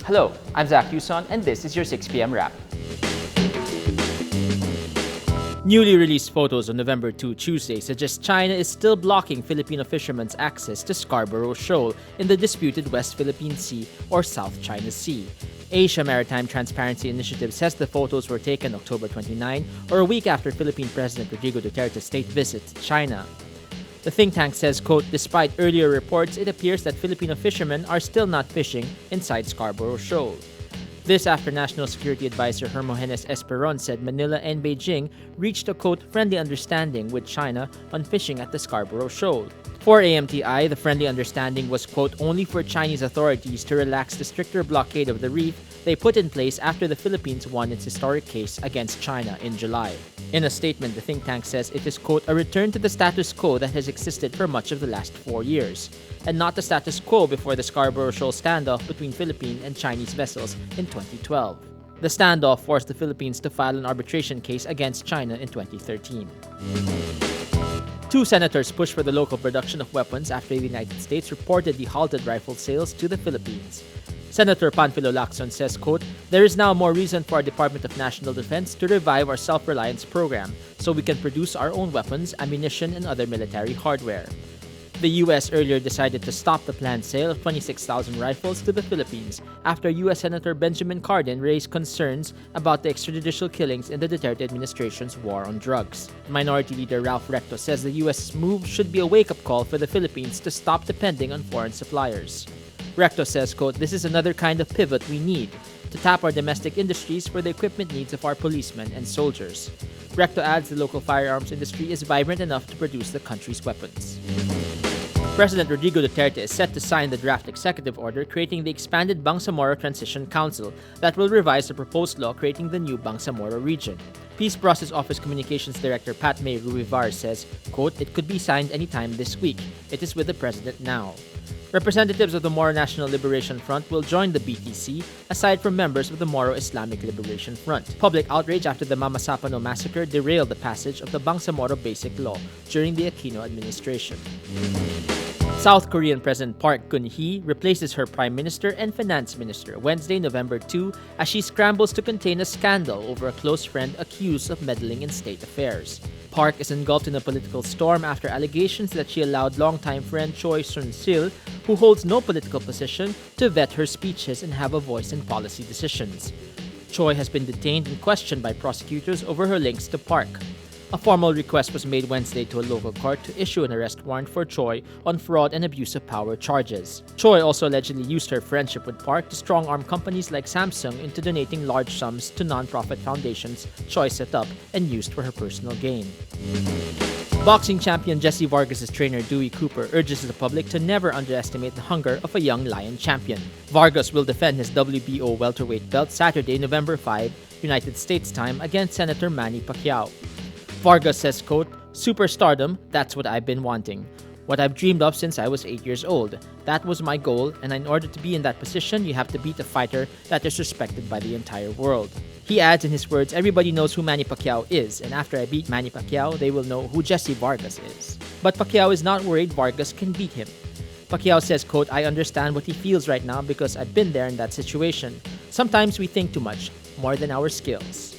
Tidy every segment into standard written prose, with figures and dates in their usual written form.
Hello, I'm Zach Kyo-ahn, and this is your 6 p.m. wrap. Newly released photos on November 2, Tuesday, suggest China is still blocking Filipino fishermen's access to Scarborough Shoal in the disputed West Philippine Sea or South China Sea. Asia Maritime Transparency Initiative says the photos were taken October 29, or a week after Philippine President Rodrigo Duterte's state visit to China. The think tank says, quote, despite earlier reports, it appears that Filipino fishermen are still not fishing inside Scarborough Shoal. This after National Security Advisor Hermogenes Esperon said Manila and Beijing reached a, quote, friendly understanding with China on fishing at the Scarborough Shoal. For AMTI, the friendly understanding was, quote, only for Chinese authorities to relax the stricter blockade of the reef they put in place after the Philippines won its historic case against China in July. In a statement, the think tank says it is, quote, a return to the status quo that has existed for much of the last 4 years, and not the status quo before the Scarborough Shoal standoff between Philippine and Chinese vessels in 2012. The standoff forced the Philippines to file an arbitration case against China in 2013. Two senators pushed for the local production of weapons after the United States reportedly halted rifle sales to the Philippines. Senator Panfilo Lacson says, quote, there is now more reason for our Department of National Defense to revive our self-reliance program so we can produce our own weapons, ammunition, and other military hardware. The U.S. earlier decided to stop the planned sale of 26,000 rifles to the Philippines after U.S. Senator Benjamin Cardin raised concerns about the extrajudicial killings in the Duterte administration's war on drugs. Minority Leader Ralph Recto says the U.S.'s move should be a wake-up call for the Philippines to stop depending on foreign suppliers. Recto says, quote, this is another kind of pivot we need to tap our domestic industries for the equipment needs of our policemen and soldiers. Recto adds the local firearms industry is vibrant enough to produce the country's weapons. President Rodrigo Duterte is set to sign the draft executive order creating the expanded Bangsamoro Transition Council that will revise the proposed law creating the new Bangsamoro region. Peace Process Office Communications Director Pat May Ruivar says, quote, it could be signed anytime this week. It is with the president now. Representatives of the Moro National Liberation Front will join the BTC, aside from members of the Moro Islamic Liberation Front. Public outrage after the Mama Sapano massacre derailed the passage of the Bangsamoro Basic Law during the Aquino administration. South Korean President Park Geun-Hye replaces her Prime Minister and Finance Minister Wednesday, November 2, as she scrambles to contain a scandal over a close friend accused of meddling in state affairs. Park is engulfed in a political storm after allegations that she allowed longtime friend Choi Soon-Sil, who holds no political position, to vet her speeches and have a voice in policy decisions. Choi has been detained and questioned by prosecutors over her links to Park. A formal request was made Wednesday to a local court to issue an arrest warrant for Choi on fraud and abuse of power charges. Choi also allegedly used her friendship with Park to strong-arm companies like Samsung into donating large sums to non-profit foundations Choi set up and used for her personal gain. Boxing champion Jesse Vargas' trainer Dewey Cooper urges the public to never underestimate the hunger of a young lion champion. Vargas will defend his WBO welterweight belt Saturday, November 5, United States time, against Senator Manny Pacquiao. Vargas says, quote, superstardom, that's what I've been wanting. What I've dreamed of since I was 8 years old. That was my goal, and in order to be in that position, you have to beat a fighter that is respected by the entire world. He adds in his words, everybody knows who Manny Pacquiao is, and after I beat Manny Pacquiao, they will know who Jesse Vargas is. But Pacquiao is not worried Vargas can beat him. Pacquiao says, quote, I understand what he feels right now because I've been there in that situation. Sometimes we think too much, more than our skills.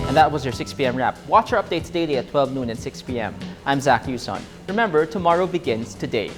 And that was your 6 p.m. wrap. Watch our updates daily at 12 noon and 6 p.m. I'm Zach Kyo-ahn. Remember, tomorrow begins today.